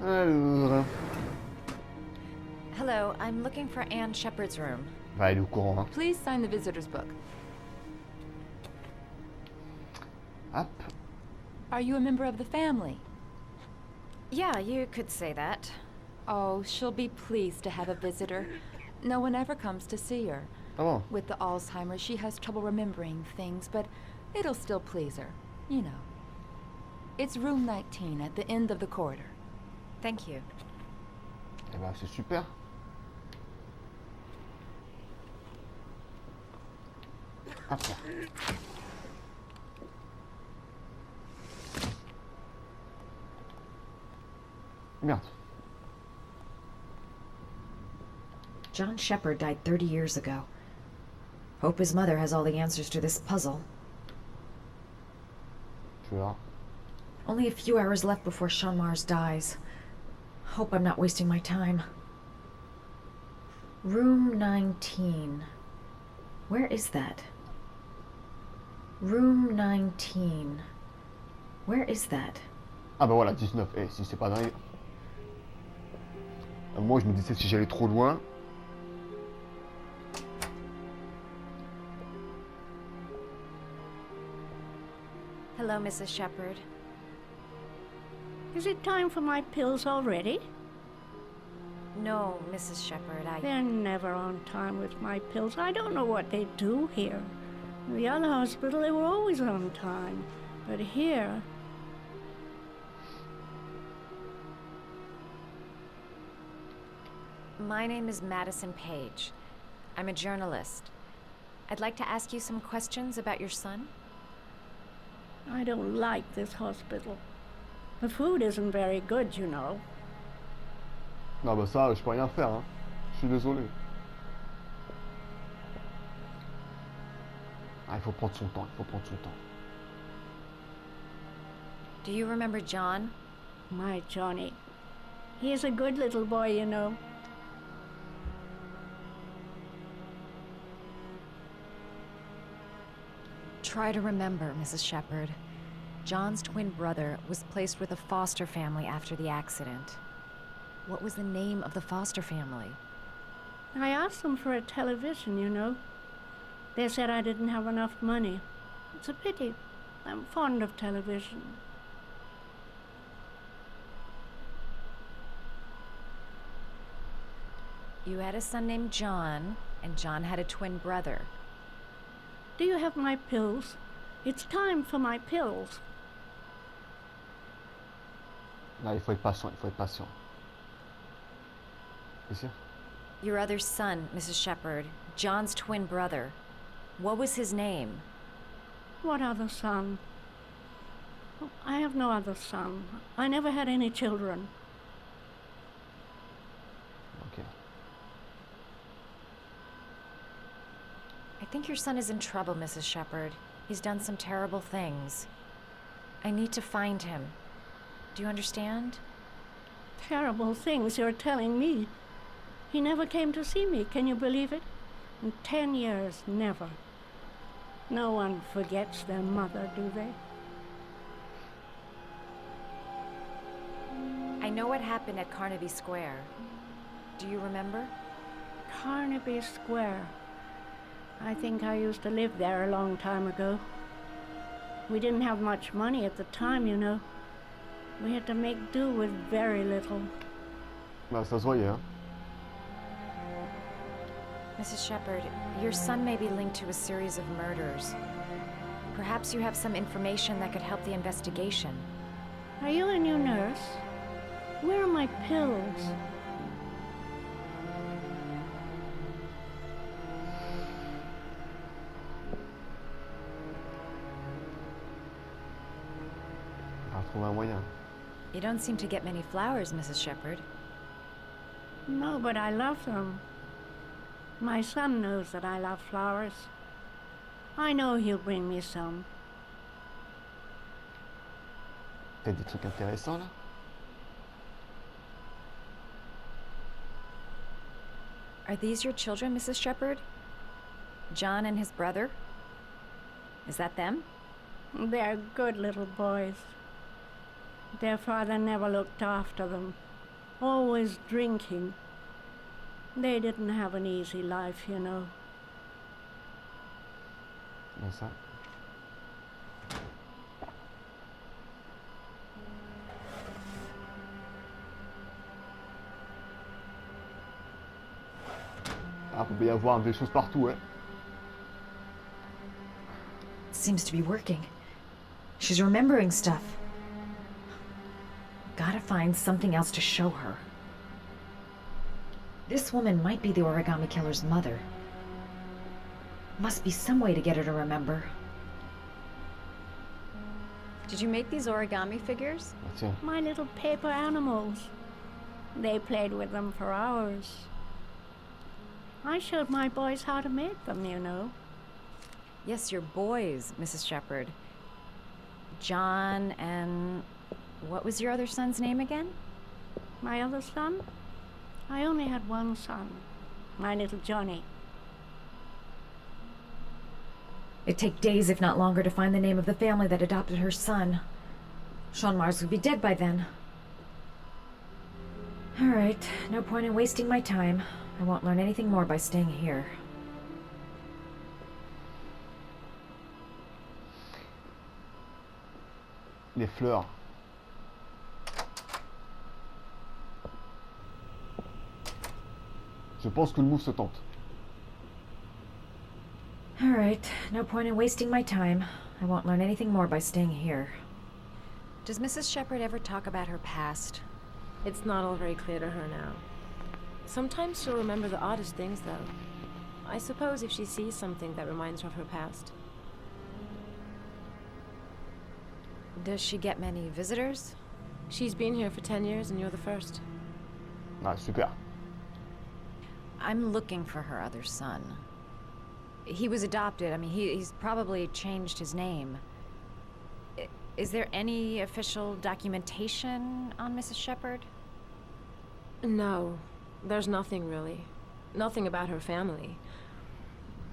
Alors... Hello, I'm looking for Anne Shepard's room. Va, elle est au courant, hein. Please sign the visitor's book. Hop. Are you a member of the family? Yeah, you could say that. Oh, she'll be pleased to have a visitor. No one ever comes to see her. Ah bon? With the Alzheimer's, she has trouble remembering things, but it'll still please her. You know. It's room 19 at the end of the corridor. Thank you. Eh ben, c'est super. Hop là. Merde. John Shepard died 30 years ago. Hope his mother has all the answers to this puzzle. Tu verras. Only a few hours left before Sean Mars dies. Hope I'm not wasting my time. Room 19. Where is that? Room 19. Where is that? Ah bah voilà, 19. Eh, si c'est pas dingue. Moi, je me disais si j'allais trop loin. Hello, Mrs. Shepard. Is it time for my pills already? No, Mrs. Shepard, They're never on time with my pills. I don't know what they do here. In the other hospital, they were always on time. But here... My name is Madison Page. I'm a journalist. I'd like to ask you some questions about your son. I don't like this hospital. The food isn't very good, you know. Non bah ça, je peux rien faire, hein. Je suis désolé. Ah, il faut prendre son temps, il faut prendre son temps. Do you remember John? My Johnny. He is a good little boy, you know. Try to remember, Mrs. Shepard. John's twin brother was placed with a foster family after the accident. What was the name of the foster family? I asked them for a television, you know. They said I didn't have enough money. It's a pity. I'm fond of television. You had a son named John, and John had a twin brother. Do you have my pills? It's time for my pills. Là, il faut être patient, il faut être patient. C'est sûr? Your other son, Mrs. Shepard, John's twin brother. What was his name? What other son? Oh, I have no other son. I never had any children. Ok. I think your son is in trouble, Mrs. Shepard. He's done some terrible things. I need to find him. Do you understand? Terrible things you're telling me. He never came to see me, can you believe it? In 10 years, never. No one forgets their mother, do they? I know what happened at Carnaby Square. Do you remember? Carnaby Square. I think I used to live there a long time ago. We didn't have much money at the time, you know. We had to make do with very little. Bah, ça se voyait, hein. Mrs. Shepard, your son may be linked to a series of murders. Perhaps you have some information that could help the investigation. Are you a new nurse? Where are my pills? On va trouver un moyen. You don't seem to get many flowers, Mrs. Shepard. No, but I love them. My son knows that I love flowers. I know he'll bring me some. Peut-être des trucs intéressants là? Are these your children, Mrs. Shepard? John and his brother? Is that them? They're good little boys. Their father never looked after them. always drinking. They didn't have an easy life, you know. Comme ça. Ah, il peut y avoir des choses partout, hein. It seems to be working. She's remembering stuff. Gotta find something else to show her. This woman might be the origami killer's mother. Must be some way to get her to remember. Did you make these origami figures? Ah, tiens. My little paper animals. They played with them for hours. I showed my boys how to make them, you know. Yes, your boys, Mrs. Shepard. John and... what was your other son's name again? My other son? I only had one son. My little Johnny. It'd take days, if not longer, to find the name of the family that adopted her son. Sean Mars would be dead by then. Alright, no point in wasting my time. I won't learn anything more by staying here. Les fleurs. Je pense que le move se tente. Alright, no point in wasting my time. I won't learn anything more by staying here. Does Mrs. Shepard ever talk about her past? It's not all very clear to her now. Sometimes she'll remember the oddest things, though. I suppose if she sees something that reminds her of her past. Does she get many visitors? She's been here for 10 years and you're the first. Ah, super. I'm looking for her other son. He was adopted. I mean, he's probably changed his name. Is there any official documentation on Mrs. Shepard? No, there's nothing really. Nothing about her family.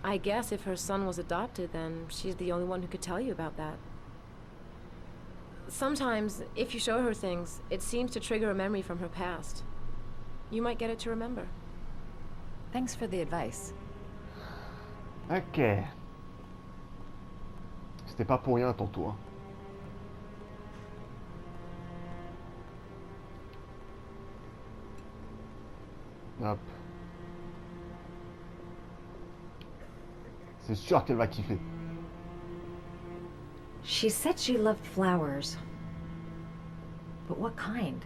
I guess if her son was adopted, then she's the only one who could tell you about that. Sometimes, if you show her things, it seems to trigger a memory from her past. You might get it to remember. Thanks for the advice. Ok. C'était pas pour rien tantôt, hein. Hop. C'est sûr qu'elle va kiffer. She said she loved flowers. But what kind?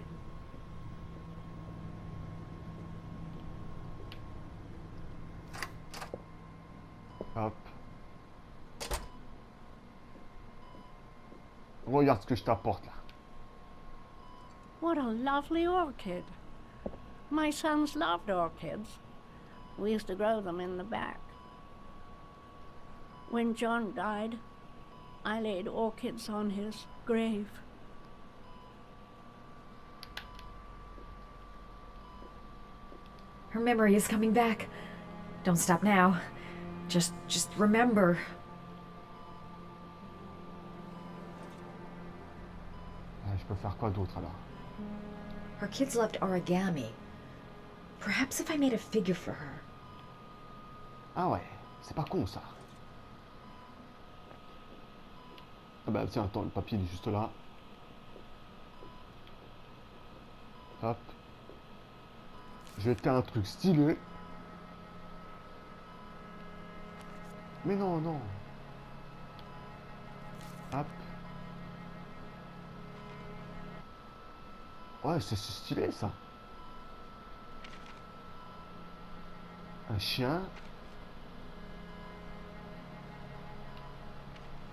Hop. Regarde ce que je t'apporte là. What a lovely orchid. My sons loved orchids. We used to grow them in the back. When John died, I laid orchids on his grave. Her memory is coming back. Don't stop now. Just remember. Je peux faire quoi d'autre alors? Her kids loved origami. Perhaps if I made a figure for her. Ah ouais, c'est pas con ça. Ah bah tiens, attends, le papier il est juste là. Hop. Je vais te faire un truc stylé. Mais non, non. Hop. Ouais, c'est stylé ça. Un chien.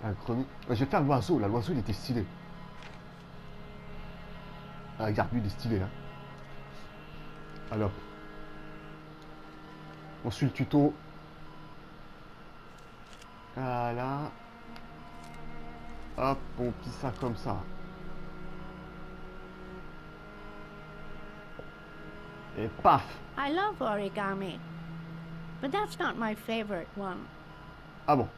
Un grenouille. Ouais, je vais faire l'oiseau là. L'oiseau il était stylé. Ah, regarde, lui il est stylé là. Alors. On suit le tuto. Voilà. Hop, on plie ça comme ça. Et paf! I love origami, but that's not my favorite one. Ah bon.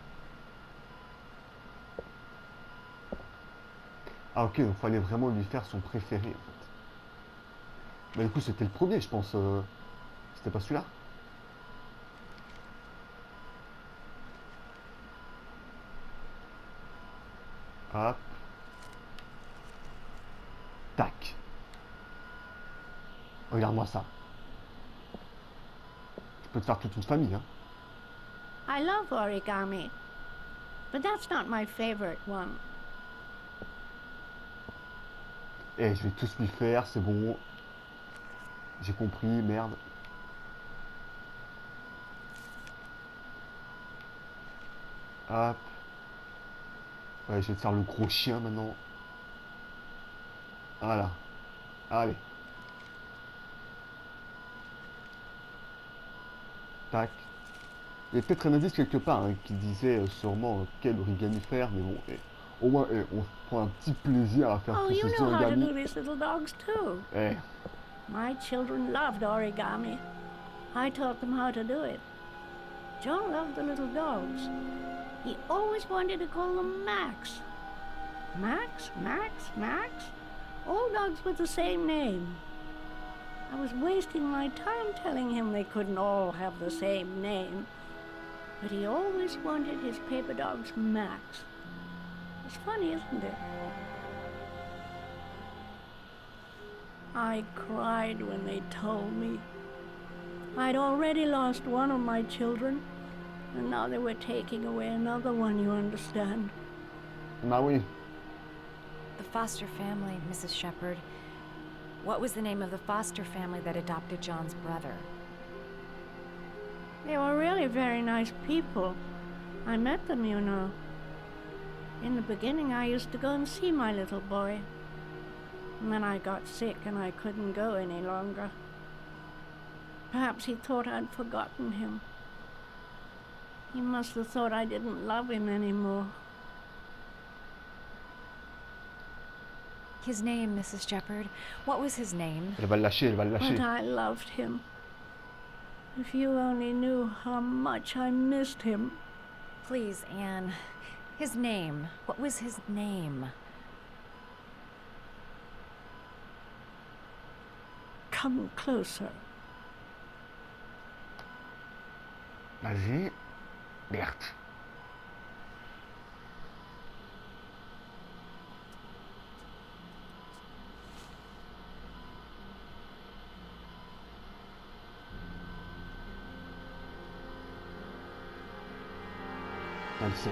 Ah ok, donc fallait vraiment lui faire son préféré en fait. Bah du coup c'était le premier je pense. C'était pas celui-là. Hop. Tac. Regarde-moi ça. Je peux te faire toute une famille, hein. I love origami, but that's not my favorite one. Eh, je vais tous lui faire, c'est bon. J'ai compris, merde. Hop. Ouais, je vais te faire le gros chien maintenant. Voilà. Allez. Tac. Il y a peut-être un indice quelque part hein, qui disait sûrement quel origami faire, mais bon, au moins on prend un petit plaisir à faire Oh, tous you ces know how to do origamis. these little dogs too. Eh, My children loved origami. I taught them how to do it. John loved the little dogs. He always wanted to call them Max. Max, Max, Max? All dogs with the same name. I was wasting my time telling him they couldn't all have the same name. But he always wanted his paper dogs Max. It's funny, isn't it? I cried when they told me. I'd already lost one of my children, and now they were taking away another one, you understand? bah oui. The foster family, Mrs. Shepard. What was the name of the foster family that adopted John's brother? They were really very nice people. I met them, you know. In the beginning, I used to go and see my little boy. And then I got sick and I couldn't go any longer. Perhaps he thought I'd forgotten him. He must have thought I didn't love him anymore. His name, Mrs. Shepard. What was his name? Elle va le lâcher, elle va le But lâcher. I loved him. If you only knew how much I missed him. Please, Anne. His name. What was his name? Come closer. Vas-y. Merde. Elle sait.